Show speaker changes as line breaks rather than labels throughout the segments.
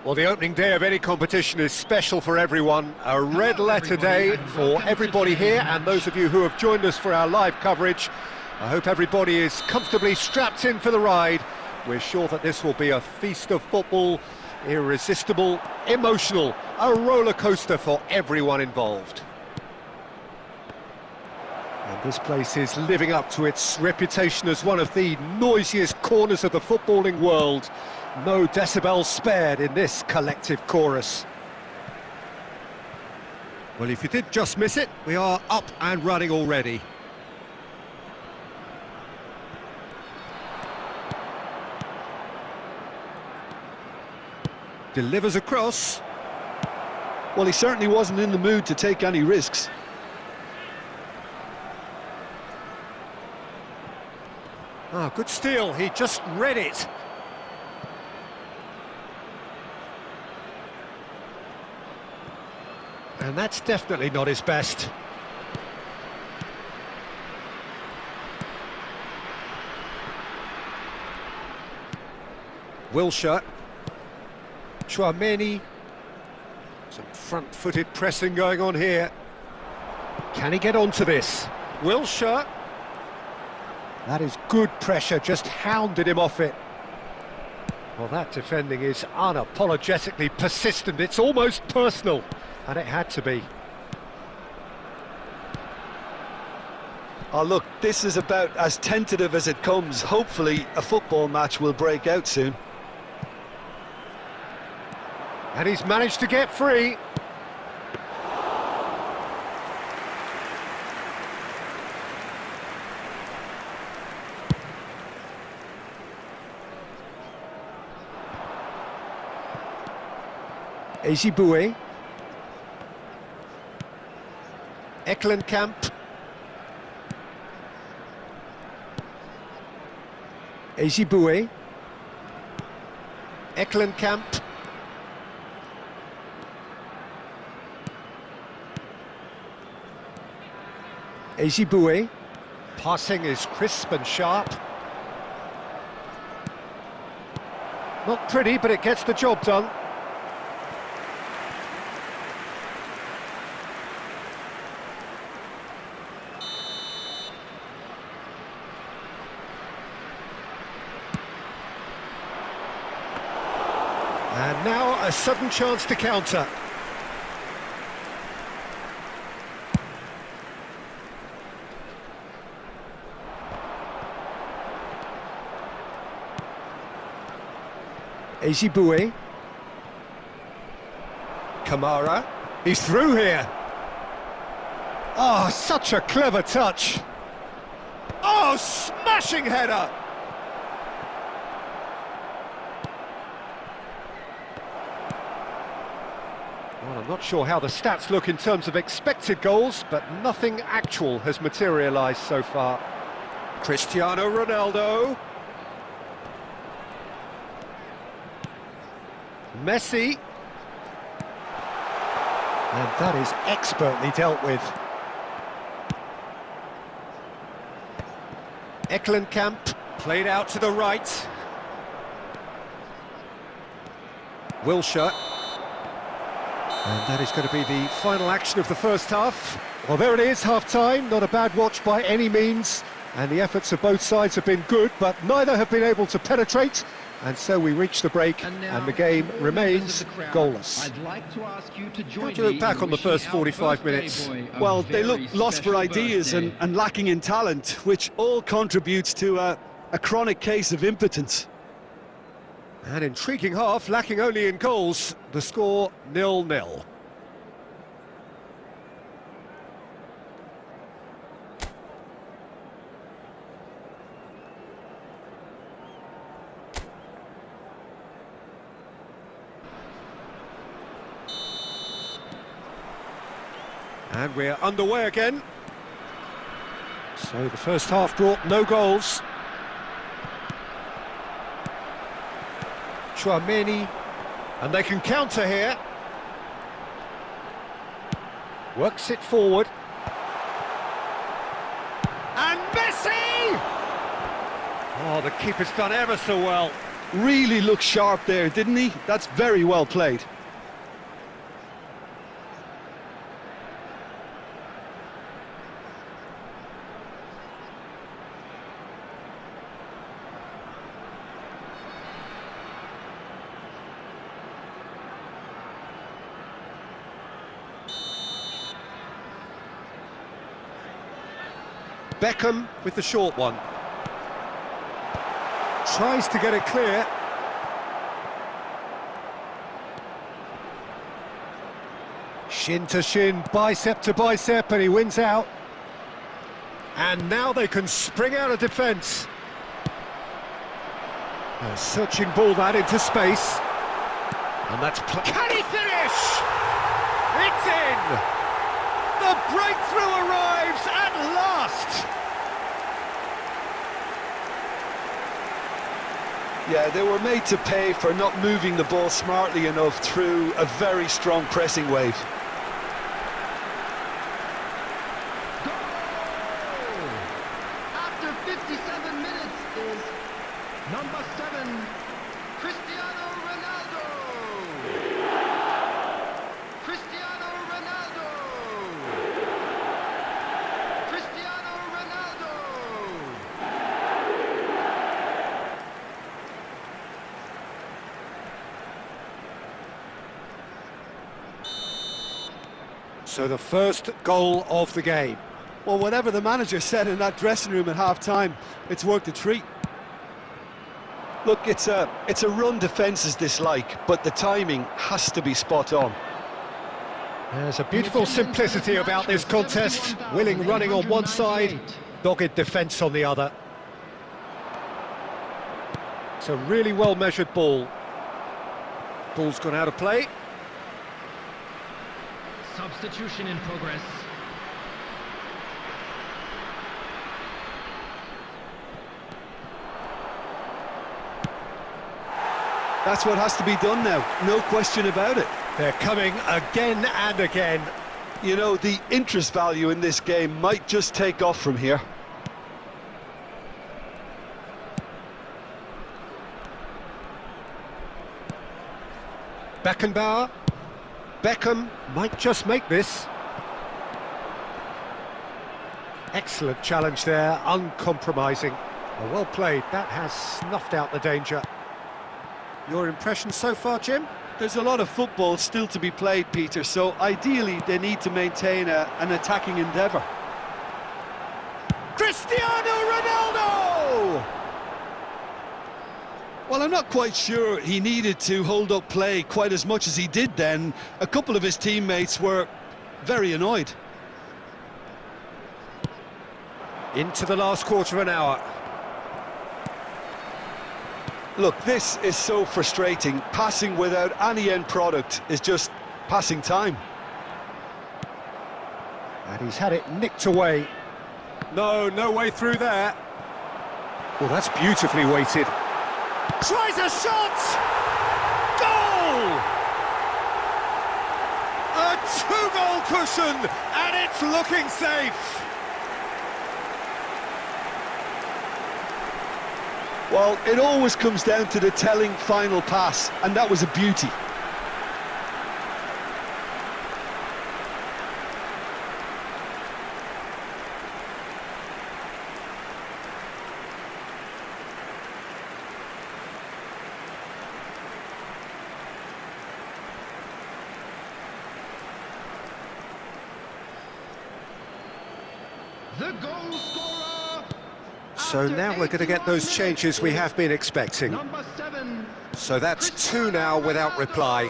Well, the opening day of any competition is special for everyone. A red letter day for everybody here and those of you who have joined us for our live coverage. I hope everybody is comfortably strapped in for the ride. We're sure that this will be a feast of football Irresistible, emotional, a roller coaster for everyone involved. And this place is living up to its reputation as one of the noisiest corners of the footballing world. No decibels spared in this collective chorus. Well, if you did just miss it, we are up and running already. Delivers across.
Well, he certainly wasn't in the mood to take any risks.
Ah, good steal, he just read it. And that's definitely not his best. Wilshere. Chouameni. Some front-footed pressing going on here. Can he get onto this? Wilshere. That is good pressure, just hounded him off it. Well, that defending is unapologetically persistent. It's almost personal, and it had to be.
Oh, look, this is about as tentative as it comes. Hopefully, a football match will break out soon.
And he's managed to get free. Ejibue. Eklenkamp. Ejibue. Eklenkamp. Ejibue. Passing is crisp and sharp. Not pretty, but it gets the job done. And now a sudden chance to counter. Ejibue. Kamara. He's through here. Oh, such a clever touch. Oh, smashing header. Well, I'm not sure how the stats look in terms of expected goals, but nothing actual has materialised so far. Cristiano Ronaldo. Messi. And that is expertly dealt with. Eklenkamp, played out to the right. Wilshere. And that is going to be the final action of the first half. Well, there it is, half-time. Not a bad watch by any means. And the efforts of both sides have been good, but neither have been able to penetrate. And so we reach the break, and the game remains goalless.
I'd like to ask you to join
How do you look back on the first 45 minutes?
Well, they look lost for ideas and lacking in talent, which all contributes to a chronic case of impotence.
An intriguing half, lacking only in goals. The score 0-0. And we're underway again. So the first half brought no goals. Chouameni, and they can counter here. Works it forward. And Messi! Oh, the keeper's done ever so well.
Really looked sharp there, didn't he? That's very well played.
Beckham with the short one. Tries to get it clear. Shin to shin, bicep to bicep, and he wins out. And now they can spring out of defence. A searching ball that into space. And that's... Can he finish? It's in! The breakthrough arrives at last!
Yeah, they were made to pay for not moving the ball smartly enough through a very strong pressing wave.
Goal! After 57 minutes is number 7, Cristiano Ronaldo! Cristiano Ronaldo! Cristiano Ronaldo!
So the first goal of the game.
Well, whatever the manager said in that dressing room at half-time, it's worked a treat. Look, it's a run defence's dislike, but the timing has to be spot on.
There's a beautiful simplicity about this contest. Willing running on one side, dogged defence on the other. It's a really well-measured ball. Ball's gone out of play.
Substitution in progress.
That's what has to be done now, no question about it.
They're coming again and again.
You know, the interest value in this game might just take off from here.
Beckenbauer. Beckham might just make this. Excellent challenge there, uncompromising. Well played, that has snuffed out the danger. Your impression so far, Jim?
There's a lot of football still to be played, Peter, so ideally they need to maintain an attacking endeavour.
Cristiano Ronaldo!
Well, I'm not quite sure he needed to hold up play quite as much as he did then. A couple of his teammates were very annoyed.
Into the last quarter of an hour.
Look, this is so frustrating. Passing without any end product is just passing time.
And he's had it nicked away. No way through there. Well, that's beautifully weighted. Tries a shot! Goal! A two-goal cushion, and it's looking safe.
Well, it always comes down to the telling final pass, and that was a beauty.
The goal scorer.
So now we're going to get those changes we have been expecting.
Number 7.
So that's 2 now without reply.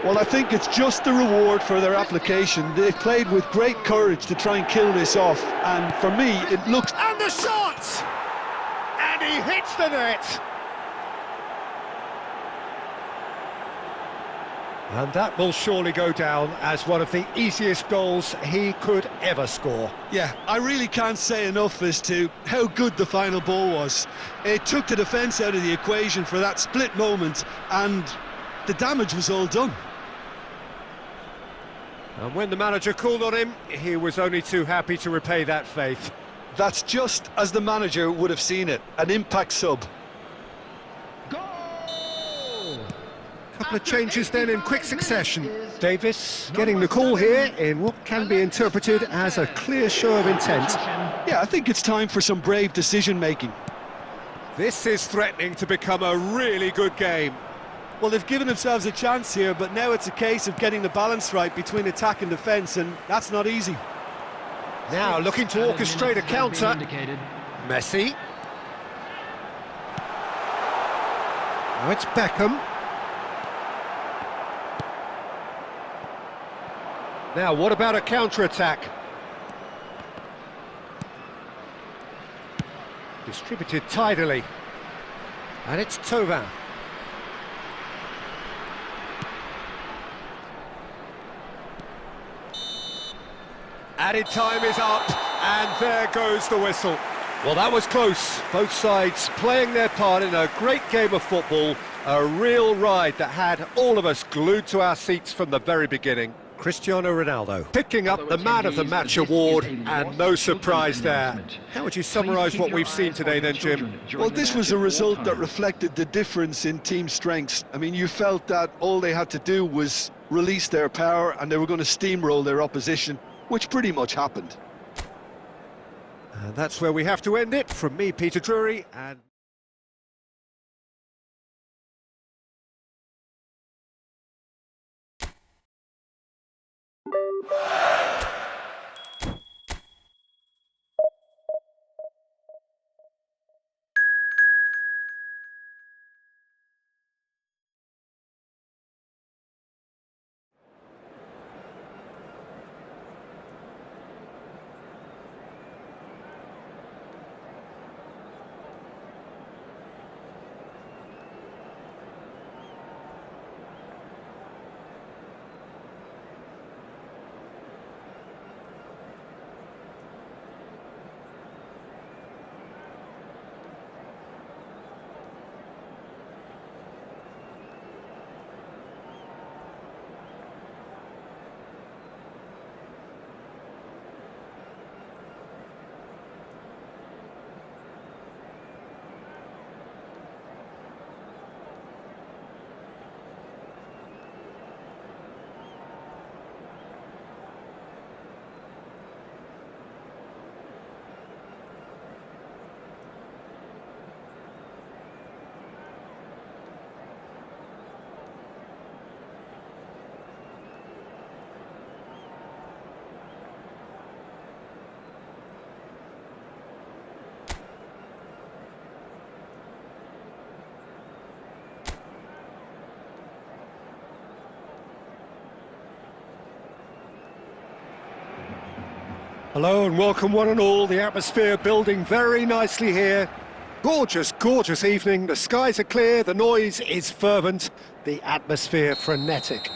Well, I think it's just the reward for their application. They played with great courage to try and kill this off, and for me, it looks...
And the shot! And he hits the net! And that will surely go down as one of the easiest goals he could ever score.
Yeah, I really can't say enough as to how good the final ball was. It took the defence out of the equation for that split moment, and the damage was all done.
And when the manager called on him, he was only too happy to repay that faith.
That's just as the manager would have seen it, an impact sub.
Couple of changes then in quick succession. Davis getting the call here in what can be interpreted as a clear show of intent.
Yeah, I think it's time for some brave decision-making.
This is threatening to become a really good game.
Well, they've given themselves a chance here, but now it's a case of getting the balance right between attack and defence, and that's not easy.
Now looking to orchestrate a counter. Messi. Now it's Beckham. Now what about a counter-attack? Distributed tidily. And it's Tovan. Added time is up, and there goes the whistle. Well, that was close. Both sides playing their part in a great game of football. A real ride that had all of us glued to our seats from the very beginning. Cristiano Ronaldo picking up the Man of the Match award, and no surprise there. How would you summarise what we've seen today then, Jim?
Well, this was a result that reflected the difference in team strengths. I mean, you felt that all they had to do was release their power and they were going to steamroll their opposition, which pretty much happened.
And that's where we have to end it. From me, Peter Drury, and... Hello and welcome one and all. The atmosphere building very nicely here. Gorgeous, gorgeous evening. The skies are clear, the noise is fervent, the atmosphere frenetic.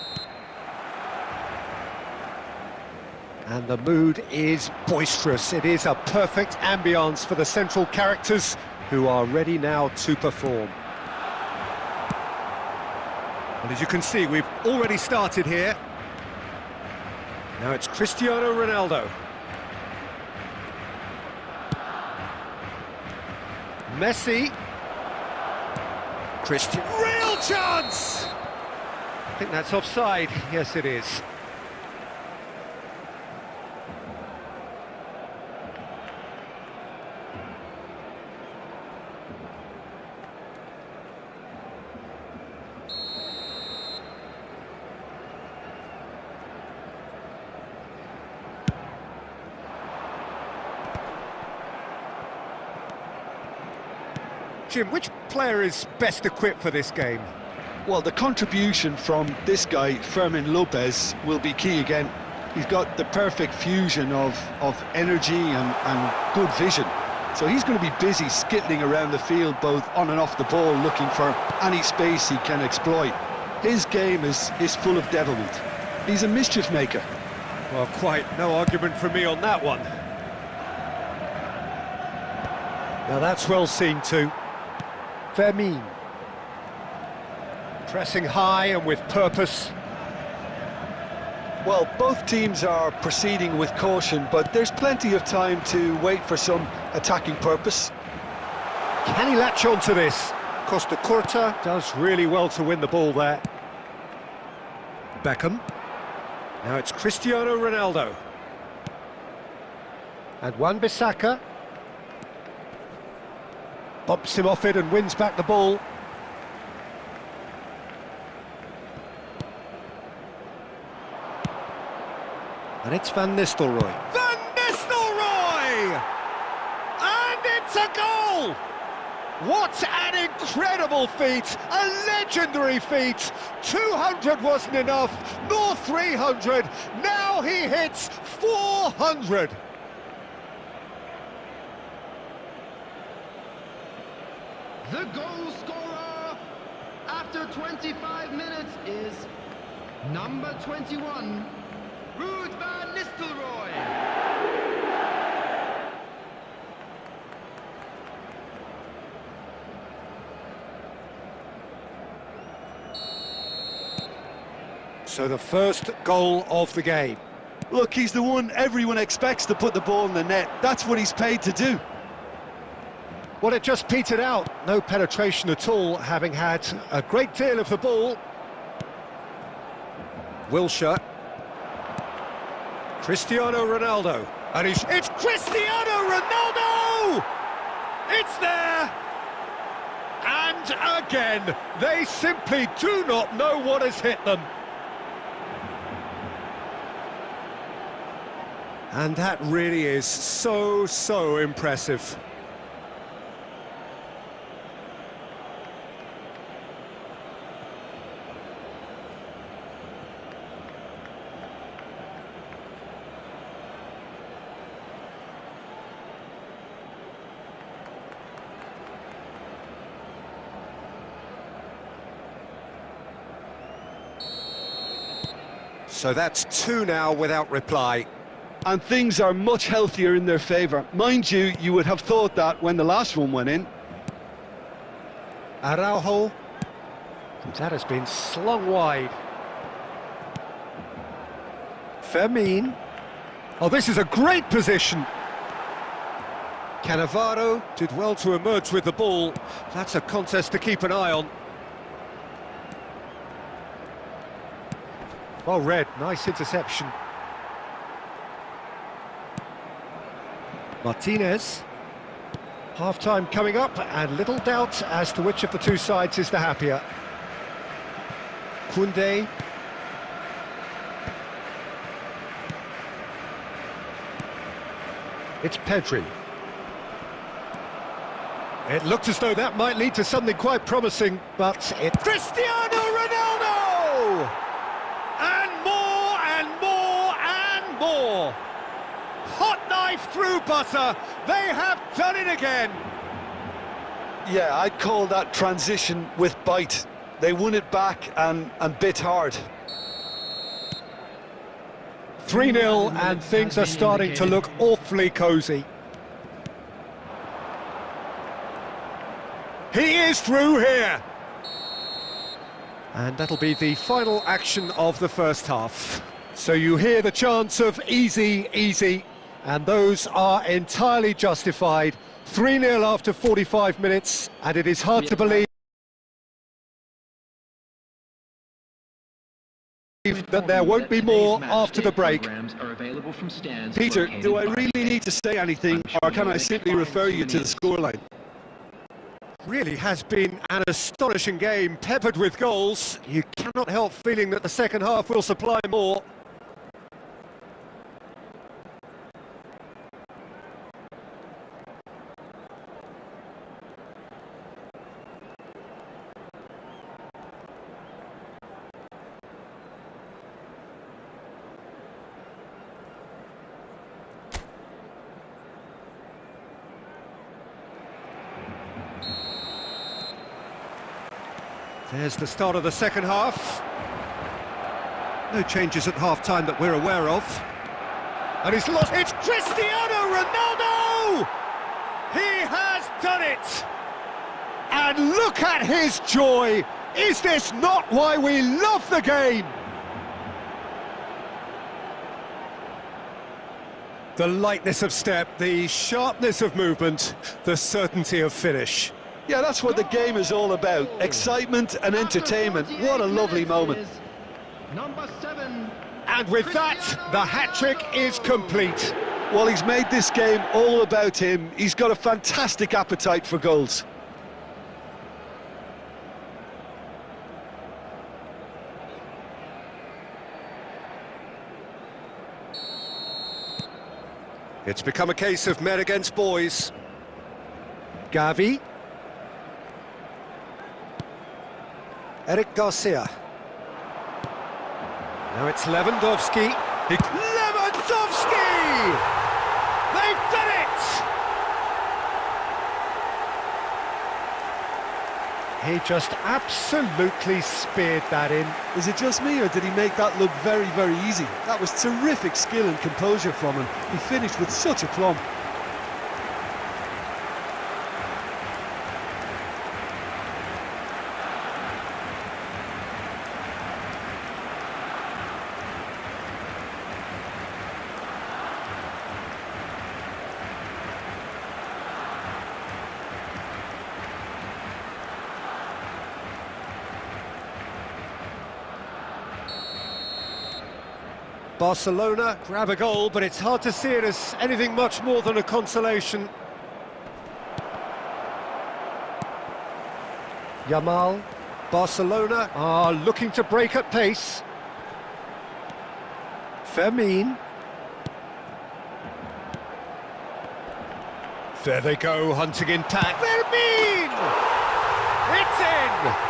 And the mood is boisterous. It is a perfect ambience for the central characters who are ready now to perform. And as you can see, we've already started here. Now it's Cristiano Ronaldo. Messi. Christian. Real chance! I think that's offside. Yes, it is. Jim, which player is best equipped for this game?
Well, the contribution from this guy, Fermin Lopez, will be key again. He's got the perfect fusion of energy and good vision. So he's going to be busy skittling around the field, both on and off the ball, looking for any space he can exploit. His game is full of devilment. He's a mischief maker.
Well, quite no argument from me on that one. Now that's well seen too. Fermin. Pressing high and with purpose.
Well, both teams are proceeding with caution, but there's plenty of time to wait for some attacking purpose.
Can he latch on to this? Costa Curta does really well to win the ball there. Beckham. Now it's Cristiano Ronaldo. And Wan-Bissaka. Bumps him off it and wins back the ball. And it's Van Nistelrooy. Van Nistelrooy! And it's a goal! What an incredible feat, a legendary feat. 200 wasn't enough, nor 300. Now he hits 400.
The goal scorer after 25 minutes is number 21, Ruud van Nistelrooy.
So the first goal of the game.
Look, he's the one everyone expects to put the ball in the net. That's what he's paid to do.
Well, it just petered out. No penetration at all, having had a great deal of the ball. Wilshere. Cristiano Ronaldo. And it's Cristiano Ronaldo! It's there! And again, they simply do not know what has hit them. And that really is so impressive. So that's two now without reply.
And things are much healthier in their favour. Mind you, you would have thought that when the last one went in.
Araujo. That has been slung wide. Fermin. Oh, this is a great position. Cannavaro did well to emerge with the ball. That's a contest to keep an eye on. Well read, nice interception. Martinez. Half-time coming up, and little doubt as to which of the two sides is the happier. Koundé. It's Pedri. It looked as though that might lead to something quite promising, but it's Cristiano Ronaldo! And more and more and more! Hot knife through butter, they have done it again!
Yeah, I'd call that transition with bite. They won it back and bit hard.
3-0 and things are starting to look awfully cosy. He is through here! And that'll be the final action of the first half. So you hear the chants of easy, easy, and those are entirely justified. 3-0 after 45 minutes, and it is hard to believe that there won't be more after the break.
Peter, do I really need to say anything, or can I simply refer you to the scoreline?
Really has been an astonishing game, peppered with goals. You cannot help feeling that the second half will supply more. There's the start of the second half. No changes at half-time that we're aware of. And he's lost. It's Cristiano Ronaldo! He has done it! And look at his joy! Is this not why we love the game? The lightness of step, the sharpness of movement, the certainty of finish.
Yeah, that's what the game is all about. Excitement and entertainment. What a lovely moment.
Number 7.
And with that, the hat-trick is complete.
Well, he's made this game all about him. He's got a fantastic appetite for goals.
It's become a case of men against boys. Gavi. Eric Garcia. Now it's Lewandowski. Lewandowski! They've done it! He just absolutely speared that in.
Is it just me, or did he make that look very, very easy? That was terrific skill and composure from him. He finished with such aplomb.
Barcelona grab a goal, but it's hard to see it as anything much more than a consolation. Yamal. Barcelona are looking to break at pace. Fermin. There they go, hunting in tack. Fermin! It's in!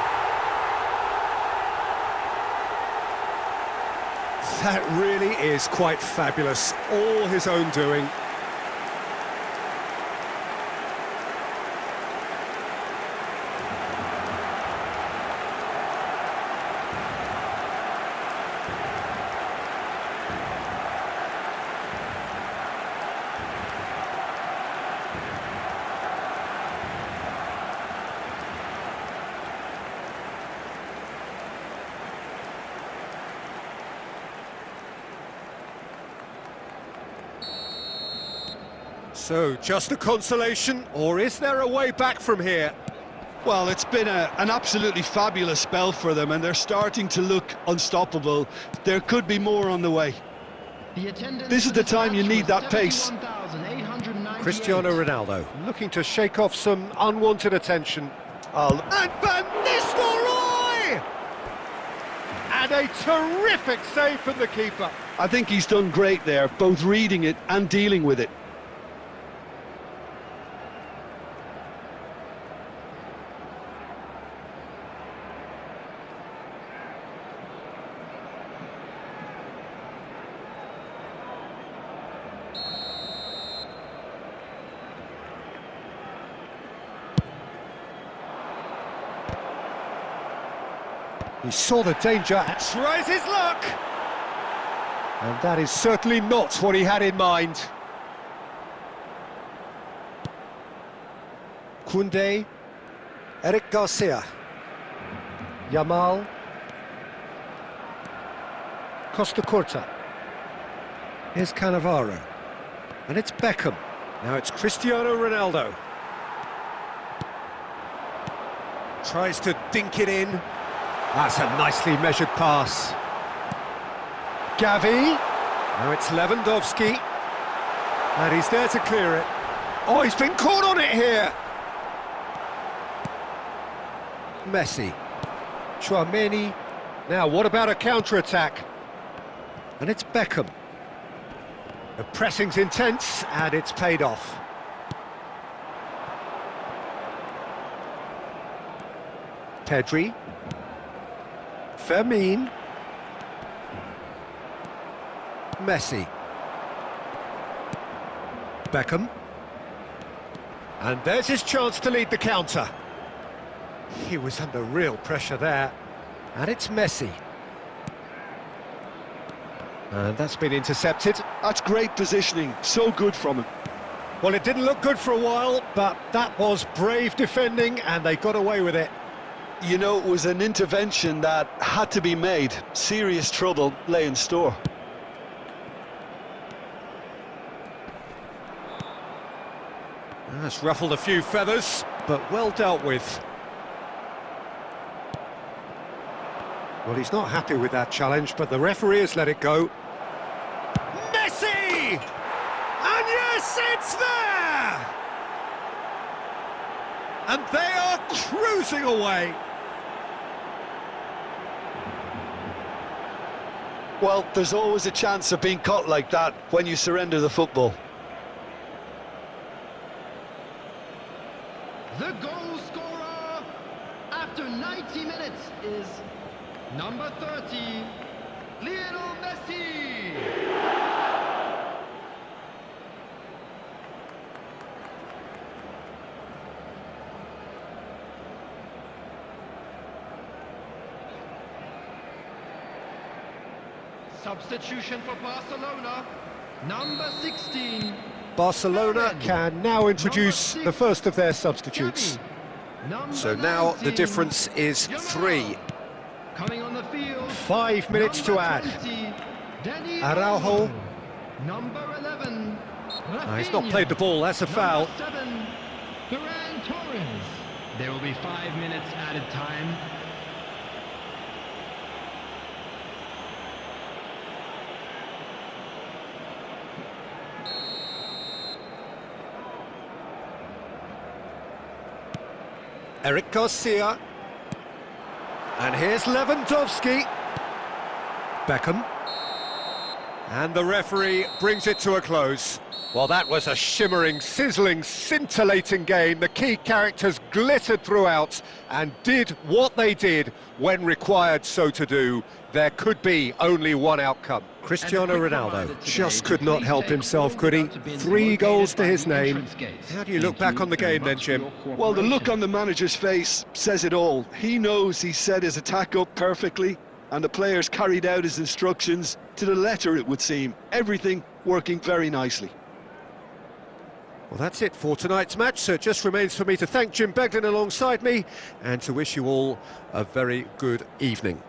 That really is quite fabulous, all his own doing. So, just a consolation, or is there a way back from here?
Well, it's been an absolutely fabulous spell for them, and they're starting to look unstoppable. There could be more on the way. This is the time you need that pace.
Cristiano Ronaldo looking to shake off some unwanted attention. And Van Nistelrooy! And a terrific save from the keeper.
I think he's done great there, both reading it and dealing with it.
He saw the danger and tries his luck! And that is certainly not what he had in mind. Koundé, Eric Garcia, Yamal, Costa Curta. Here's Cannavaro, and it's Beckham. Now it's Cristiano Ronaldo. Tries to dink it in. That's a nicely measured pass. Gavi. Now it's Lewandowski. And he's there to clear it. Oh, he's been caught on it here. Messi. Chouameni. Now, what about a counter-attack? And it's Beckham. The pressing's intense, and it's paid off. Pedri. Fermin. Messi. Beckham. And there's his chance to lead the counter. He was under real pressure there. And it's Messi. And that's been intercepted.
That's great positioning, so good from him.
Well, it didn't look good for a while, but that was brave defending, and they got away with it.
You know, it was an intervention that had to be made. Serious trouble lay in store.
That's ruffled a few feathers, but well dealt with. Well, he's not happy with that challenge, but the referee has let it go. Messi! And yes, it's there! And they are cruising away.
Well, there's always a chance of being caught like that when you surrender the football.
Number 30, Lionel Messi. Substitution for Barcelona, number 16.
Barcelona
Kevin.
can now introduce
Number
the
6,
first of their substitutes.
Gavi. Number
So now the
19,
difference is
Yamal.
3.
Coming on the field,
5 minutes to
number
add.
20, Danny
Araujo.
Olmo. Number 11,
He's not
Rafinha.
played the ball, that's a foul.
Number 7, Ferran Torres. There will be 5 minutes added time.
Eric Garcia. And here's Lewandowski. Beckham. And the referee brings it to a close. Well, that was a shimmering, sizzling, scintillating game. The key characters glittered throughout and did what they did when required so to do. There could be only one outcome. Cristiano Ronaldo just could not help himself, could he? 3 goals to his name. How do you look back on the game then, Jim?
Well, the look on the manager's face says it all. He knows he set his attack up perfectly, and the players carried out his instructions to the letter, it would seem. Everything working very nicely.
Well, that's it for tonight's match, so it just remains for me to thank Jim Beglin alongside me and to wish you all a very good evening.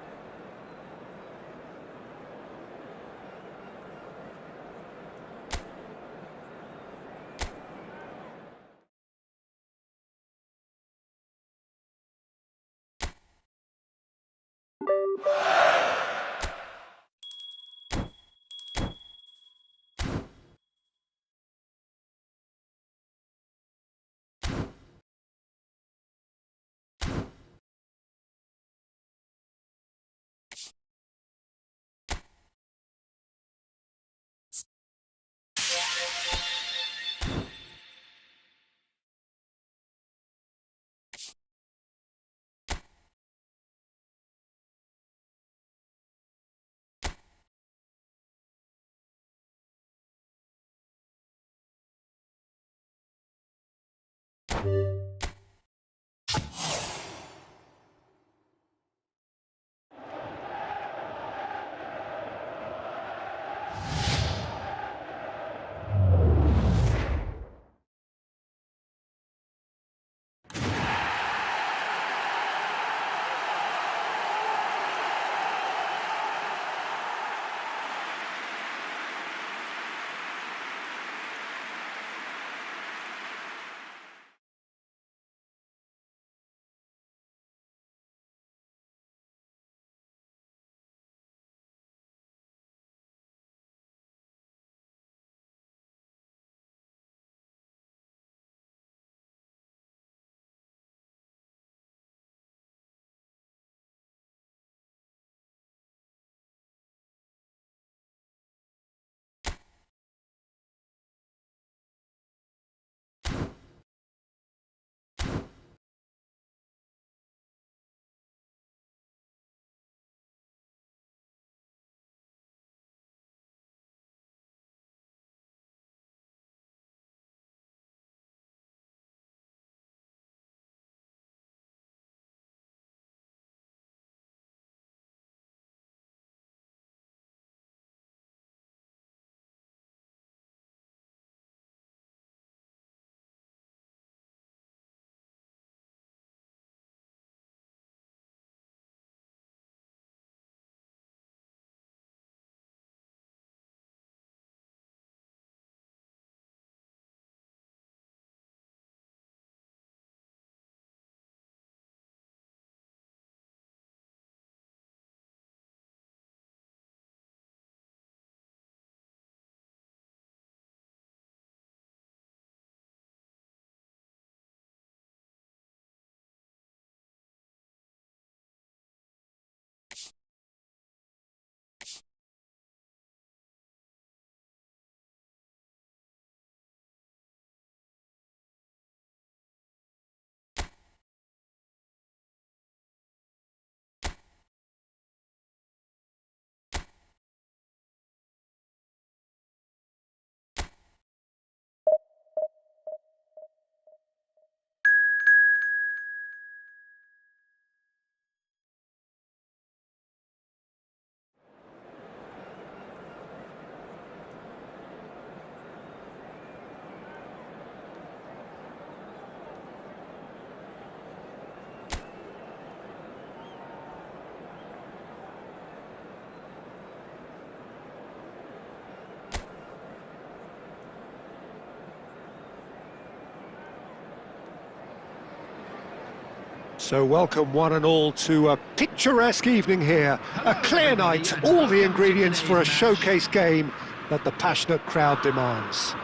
So welcome one and all to a picturesque evening here. A clear night, all the ingredients for a showcase game that the passionate crowd demands.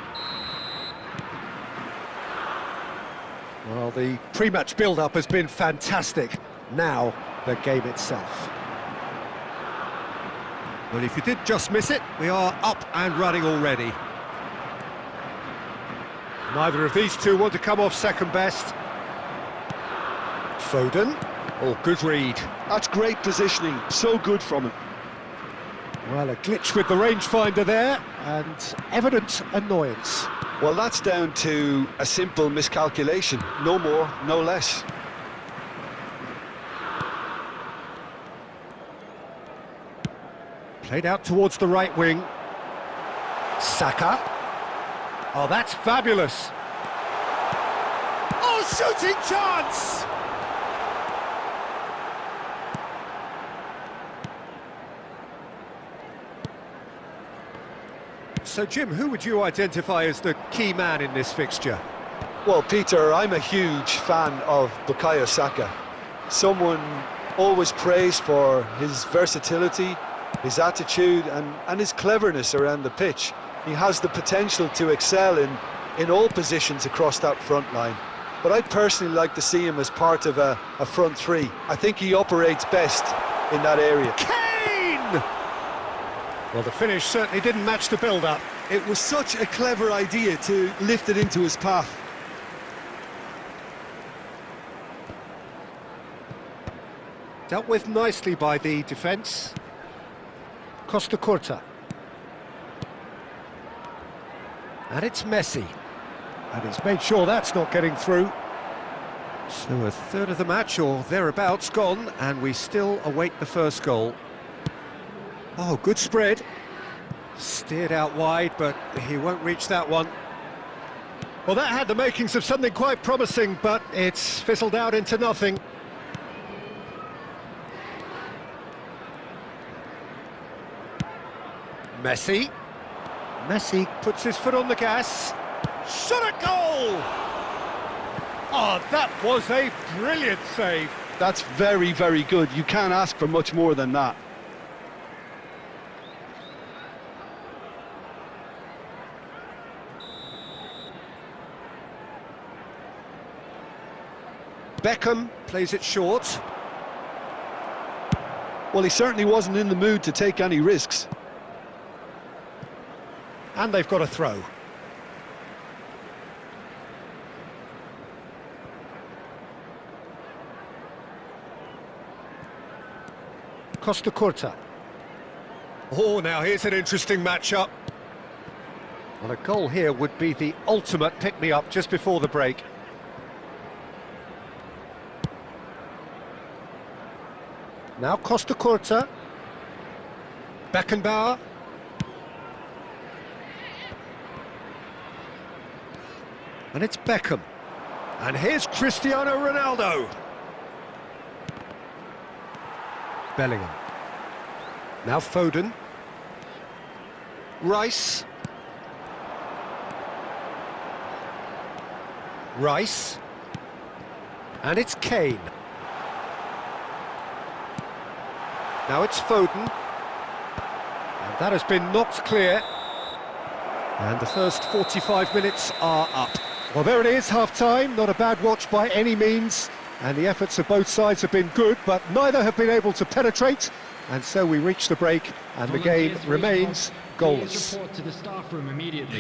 Well, the pre-match build-up has been fantastic. Now, the game itself. Well, if you did just miss it, we are up and running already. Neither of these two want to come off second best. Foden. Oh, good read.
That's great positioning, so good from him.
Well, a glitch with the rangefinder there, and evident annoyance.
Well, that's down to a simple miscalculation. No more, no less.
Played out towards the right wing. Saka. Oh, that's fabulous. Oh, shooting chance! So, Jim, who would you identify as the key man in this fixture?
Well, Peter, I'm a huge fan of Bukayo Saka. Someone always praised for his versatility, his attitude and his cleverness around the pitch. He has the potential to excel in all positions across that front line. But I'd personally like to see him as part of a front three. I think he operates best in that area.
Kane! Well, the finish certainly didn't match the build-up.
It was such a clever idea to lift it into his path.
Dealt with nicely by the defence. Costa Curta. And it's Messi. And he's made sure that's not getting through. So a third of the match, or thereabouts, gone, and we still await the first goal. Oh, good spread. Steered out wide, but he won't reach that one. Well, that had the makings of something quite promising, but it's fizzled out into nothing. Messi. Messi puts his foot on the gas. Shot at goal! Oh, that was a brilliant save.
That's very, very good. You can't ask for much more than that.
Beckham plays it short.
Well, he certainly wasn't in the mood to take any risks.
And they've got a throw. Costa Curta. Oh, now here's an interesting matchup. Well, a goal here would be the ultimate pick-me-up just before the break. Now Costa Curta. Beckenbauer. And it's Beckham. And here's Cristiano Ronaldo. Bellingham. Now Foden. Rice. Rice. And it's Kane. Now it's Foden. And that has been knocked clear. And the first 45 minutes are up. Well, there it is, half-time. Not a bad watch by any means. And the efforts of both sides have been good, but neither have been able to penetrate. And so we reach the break, and the game remains goalless.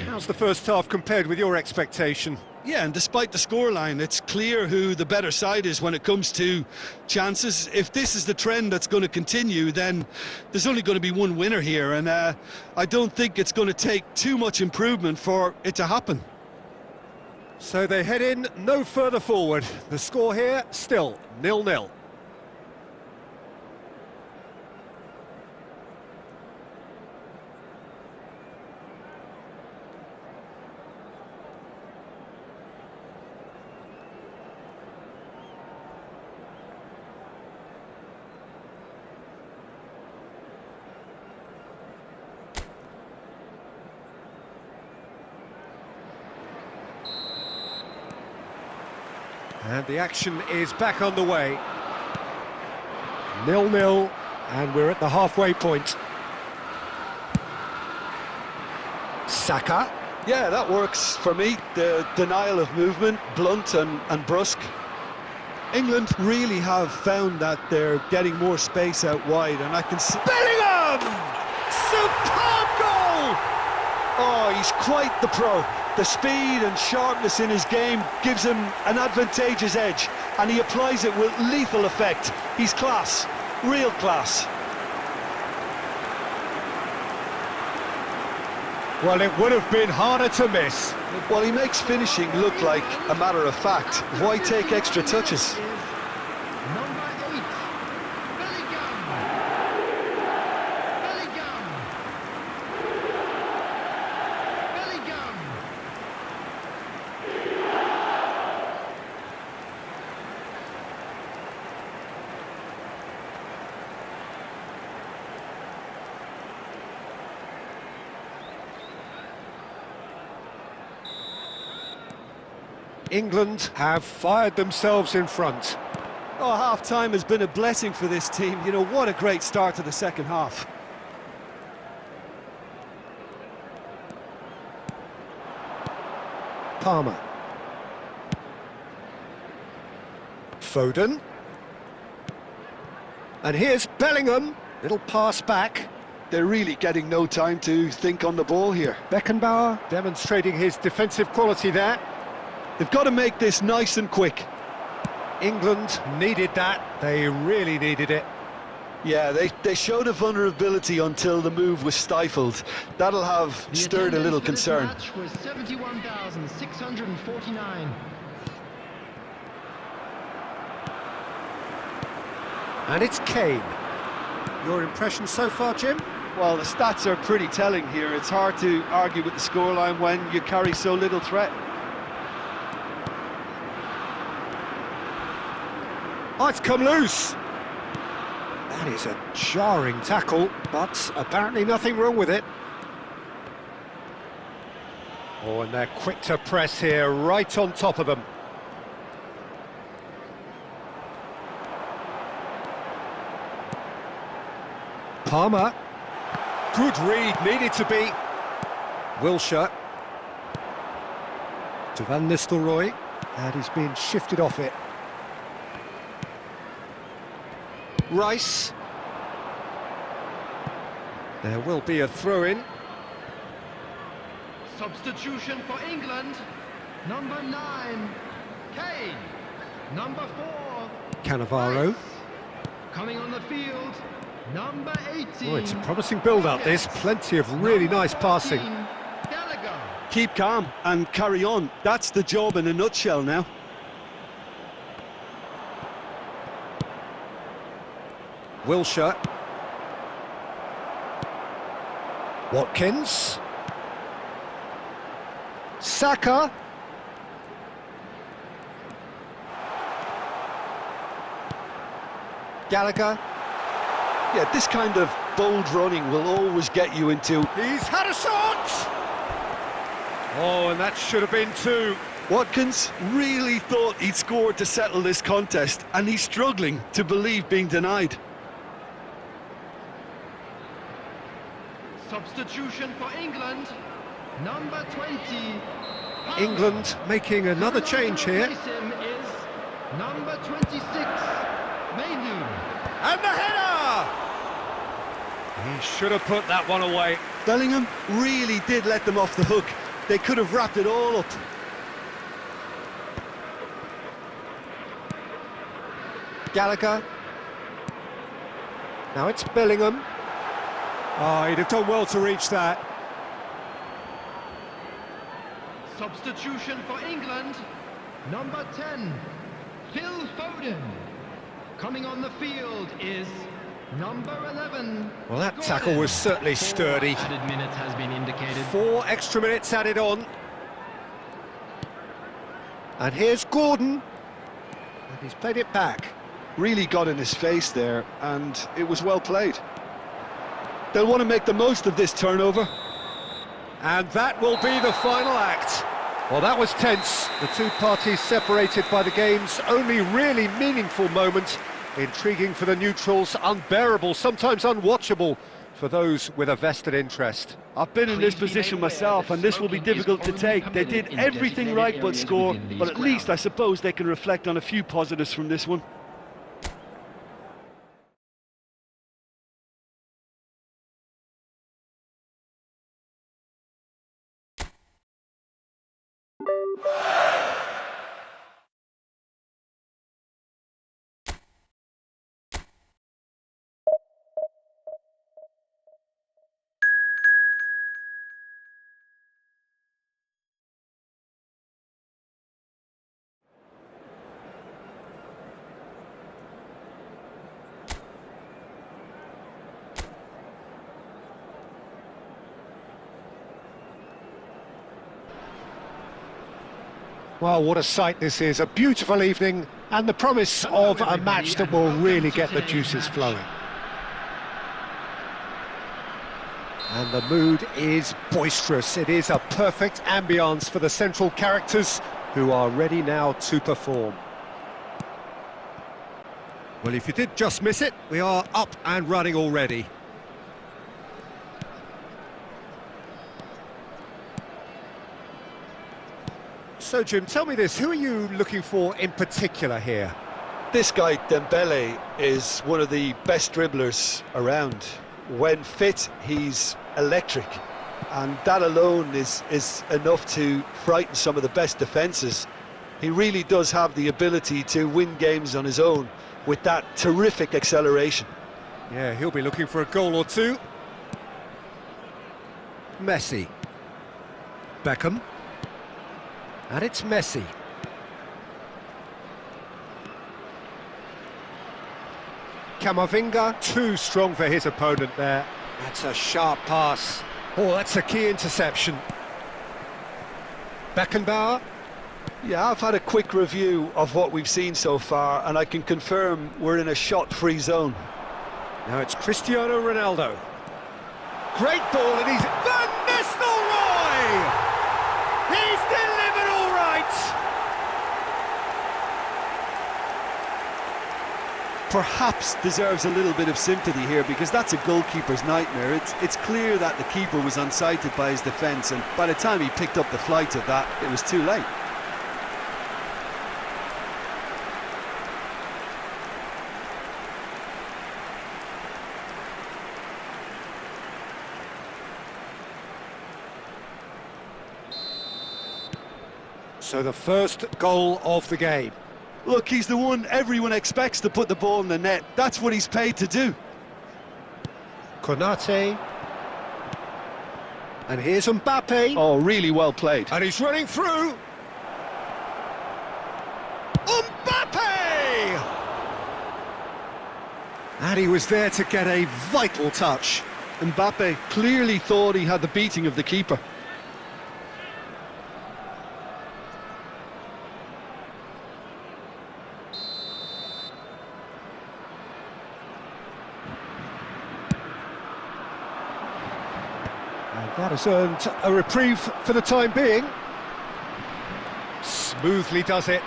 How's the first half compared with your expectation?
Yeah, and despite the scoreline, it's clear who the better side is when it comes to chances. If this is the trend that's going to continue, then there's only going to be one winner here, and I don't think it's going to take too much improvement for it to happen.
So they head in no further forward. The score here, still 0-0. And the action is back on the way. 0-0, and we're at the halfway point. Saka.
Yeah, that works for me. The denial of movement, blunt and brusque. England really have found that they're getting more space out wide, and I can see...
Bellingham! Superb goal!
Oh, he's quite the pro. The speed and sharpness in his game gives him an advantageous edge, and he applies it with lethal effect. He's class, real class.
Well, it would have been harder to miss.
Well, he makes finishing look like a matter of fact. Why take extra touches?
Number 8, Bellingham. Bellingham. Bellingham.
England have fired themselves in front.
Oh, half-time has been a blessing for this team. You know, what a great start to the second half.
Palmer. Foden. And here's Bellingham. Little pass back.
They're really getting no time to think on the ball here.
Beckenbauer demonstrating his defensive quality there.
They've got to make this nice and quick.
England needed that. They really needed it.
Yeah, they showed a vulnerability until the move was stifled. That'll have stirred a little concern.
The match was 71,649.
And it's Kane. Your impression so far, Jim?
Well, the stats are pretty telling here. It's hard to argue with the scoreline when you carry so little threat.
Oh, it's come loose. That is a jarring tackle, but apparently nothing wrong with it. Oh, and they're quick to press here, right on top of them. Palmer. Good read, needed to be. Wilshere. To Van Nistelrooy. And he's been shifted off it. Rice. There will be a throw-in.
Substitution for England. Number 9, Kane. Number 4,
Cannavaro.
Rice. Coming on the field, number 18.
Oh, it's a promising build-up, this. Plenty of really nice passing.
Gallagher.
Keep calm and carry on. That's the job in a nutshell now.
Wilshere. Watkins. Saka. Gallagher.
Yeah, this kind of bold running will always get you into...
He's had a shot! Oh, and that should have been 2.
Watkins really thought he'd scored to settle this contest, and he's struggling to believe being denied.
Substitution for England, number 20.
England making another change here.
Replace him is number 26, Mainu.
And the header! He should have put that one away.
Bellingham really did let them off the hook. They could have wrapped it all up.
Gallagher. Now it's Bellingham. Oh, he'd have done well to reach that.
Substitution for England, number 10, Phil Foden. Coming on the field is number 11.
Well, that tackle was certainly sturdy.
Added minutes has been indicated.
4 extra minutes added on. And here's Gordon. And he's played it back.
Really got in his face there, and it was well played. They'll want to make the most of this turnover.
And that will be the final act. Well, that was tense. The two parties separated by the game's only really meaningful moment. Intriguing for the neutrals, unbearable, sometimes unwatchable for those with a vested interest.
I've been in this position myself, and this will be difficult to take. They did everything right but score, but at least I suppose they can reflect on a few positives from this one.
Well, what a sight this is, a beautiful evening and the promise of a match that will really get the juices flowing. And the mood is boisterous. It is a perfect ambience for the central characters who are ready now to perform. Well, if you did just miss it, we are up and running already. So, Jim, tell me this, who are you looking for in particular here?
This guy, Dembele, is one of the best dribblers around. When fit, he's electric. And that alone is enough to frighten some of the best defences. He really does have the ability to win games on his own with that terrific acceleration.
Yeah, he'll be looking for a goal or two. Messi. Beckham. And it's Messi. Camavinga, too strong for his opponent there. That's a sharp pass. Oh, that's a key interception. Beckenbauer.
Yeah, I've had a quick review of what we've seen so far, and I can confirm we're in a shot-free zone.
Now it's Cristiano Ronaldo. Great ball, and he's... Van Nistelrooy! He's delivered all right!
Perhaps deserves a little bit of sympathy here, because that's a goalkeeper's nightmare. It's clear that the keeper was unsighted by his defence, and by the time he picked up the flight of that, it was too late.
So the first goal of the game.
Look, he's the one everyone expects to put the ball in the net. That's what he's paid to do.
Konate. And here's Mbappe.
Oh, really well played.
And he's running through. Mbappe! And he was there to get a vital touch.
Mbappe clearly thought he had the beating of the keeper.
And that has earned a reprieve for the time being. Smoothly does it.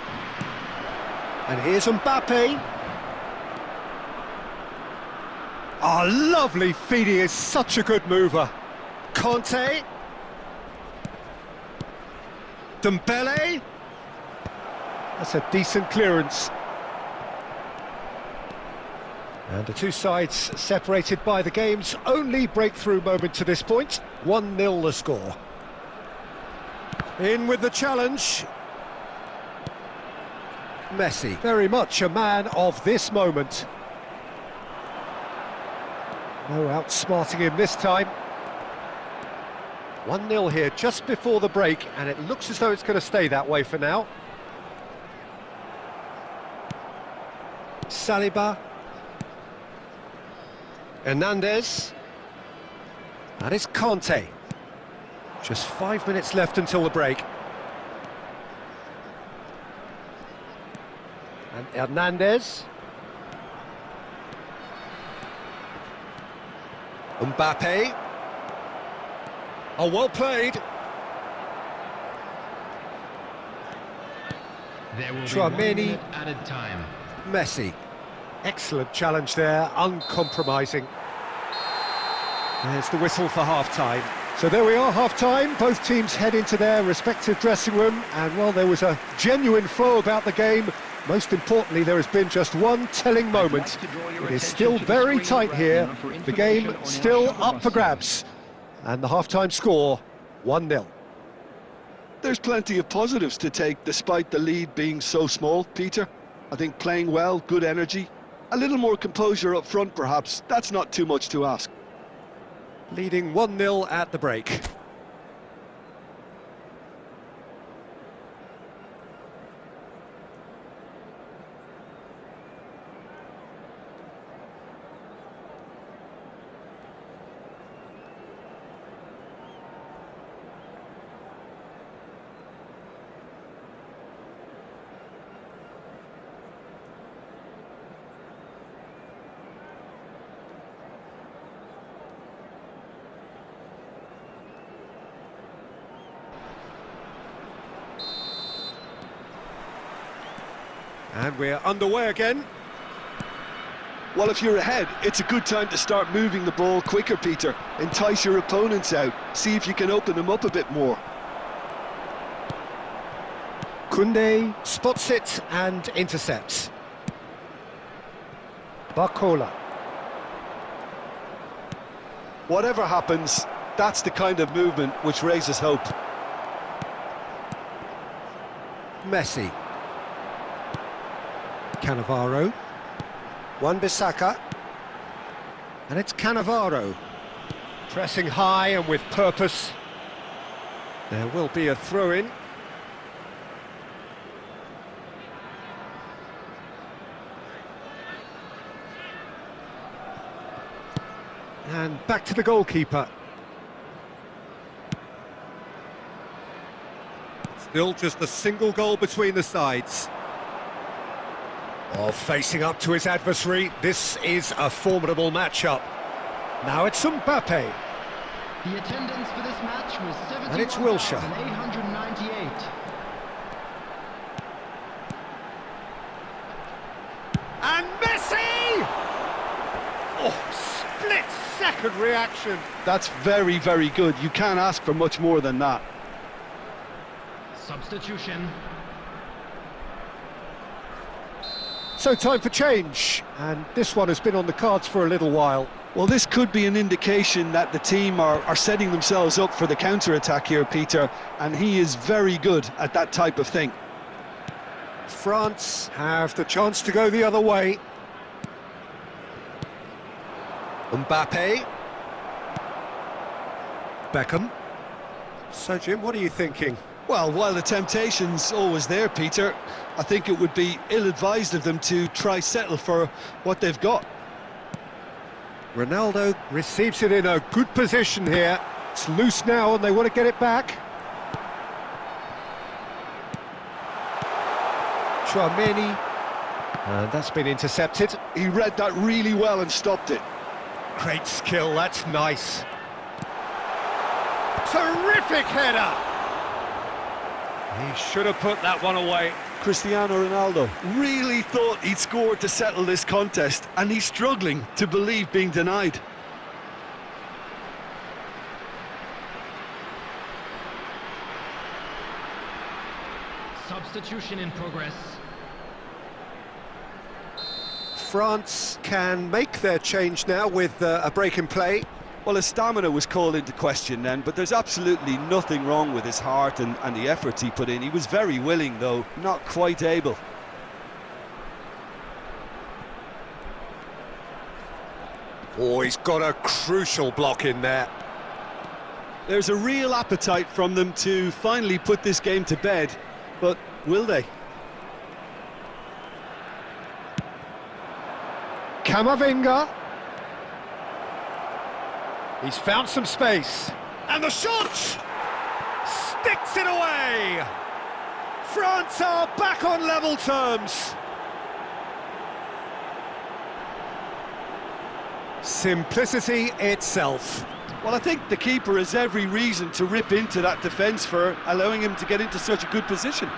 And here's Mbappe. Oh, lovely feed, he is such a good mover. Conte. Dembele. That's a decent clearance. And the two sides separated by the game's only breakthrough moment to this point. 1-0 the score. In with the challenge. Messi, very much a man of this moment. No outsmarting him this time. 1-0 here just before the break, and it looks as though it's going to stay that way for now. Saliba. Hernandez. And it's Conte. Just 5 minutes left until the break. And Hernandez. Mbappe. Oh, well played.
There will be
Chouameni.
1 minute added time.
Messi. Excellent challenge there, uncompromising. There's the whistle for half-time. So there we are, half-time. Both teams head into their respective dressing room, and well, there was a genuine flow about the game. Most importantly, there has been just one telling moment. It is still very tight here. The game still up for grabs. And the half-time score, 1-0.
There's plenty of positives to take despite the lead being so small, Peter. I think playing well, good energy. A little more composure up front, perhaps. That's not too much to ask.
Leading 1-0 at the break. And we're underway again.
Well, if you're ahead, it's a good time to start moving the ball quicker, Peter. Entice your opponents out. See if you can open them up a bit more.
Koundé spots it and intercepts. Barcola.
Whatever happens, that's the kind of movement which raises hope.
Messi. Cannavaro. Wan-Bissaka. And it's Cannavaro. Pressing high and with purpose. There will be a throw-in. And back to the goalkeeper. Still just a single goal between the sides. Oh, facing up to his adversary, this is a formidable matchup. Now it's Mbappe.
The attendance for this match was
And it's Wilshere.
71,898.
And Messi! Oh, split-second reaction.
That's very, very good. You can't ask for much more than that.
Substitution.
So time for change, and this one has been on the cards for a little while.
Well, this could be an indication that the team are setting themselves up for the counter-attack here, Peter, and he is very good at that type of thing.
France have the chance to go the other way. Mbappe. Beckham. So, Jim, what are you thinking?
Well, while the temptation's always there, Peter, I think it would be ill-advised of them to try settle for what they've got.
Ronaldo receives it in a good position here. It's loose now and they want to get it back. Chouameni. And that's been intercepted.
He read that really well and stopped it.
Great skill, that's nice. Terrific header! He should have put that one away.
Cristiano Ronaldo really thought he'd scored to settle this contest, and he's struggling to believe being denied.
Substitution in progress.
France can make their change now with a break in play.
Well, his stamina was called into question then, but there's absolutely nothing wrong with his heart and the efforts he put in. He was very willing, though, not quite able.
Oh, he's got a crucial block in there.
There's a real appetite from them to finally put this game to bed, but will they?
Camavinga. He's found some space. And the shot! Sticks it away! France are back on level terms. Simplicity itself.
Well, I think the keeper has every reason to rip into that defence for allowing him to get into such a good position.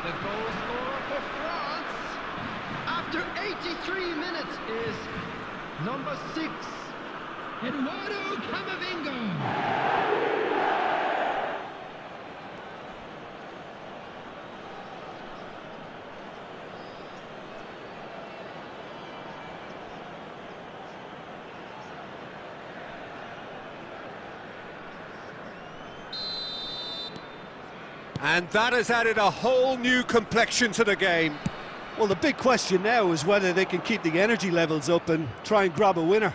The goal scorer for France after 83 minutes is number 6, Eduardo Camavinga.
And that has added a whole new complexion to the game.
Well, the big question now is whether they can keep the energy levels up and try and grab a winner.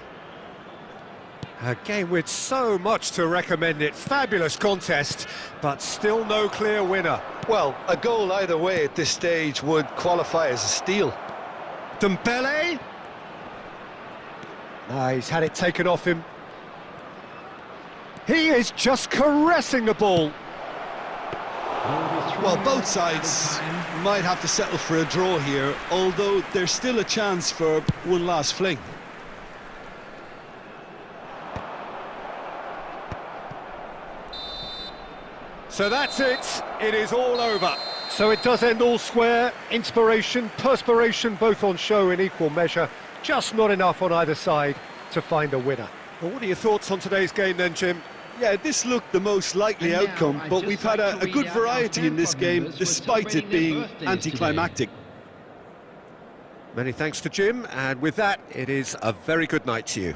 A game with so much to recommend it. Fabulous contest, but still no clear winner.
Well, a goal either way at this stage would qualify as a steal.
Dembele? He's had it taken off him. He is just caressing the ball.
Well, both sides might have to settle for a draw here, although there's still a chance for one last fling.
So that's it. It is all over. So it does end all square. Inspiration, perspiration, both on show in equal measure. Just not enough on either side to find a winner. Well, what are your thoughts on today's game then, Jim?
Yeah, this looked the most likely outcome, but we've had a good variety in this game, despite it being anticlimactic.
Many thanks to Jim, and with that, it is a very good night to you.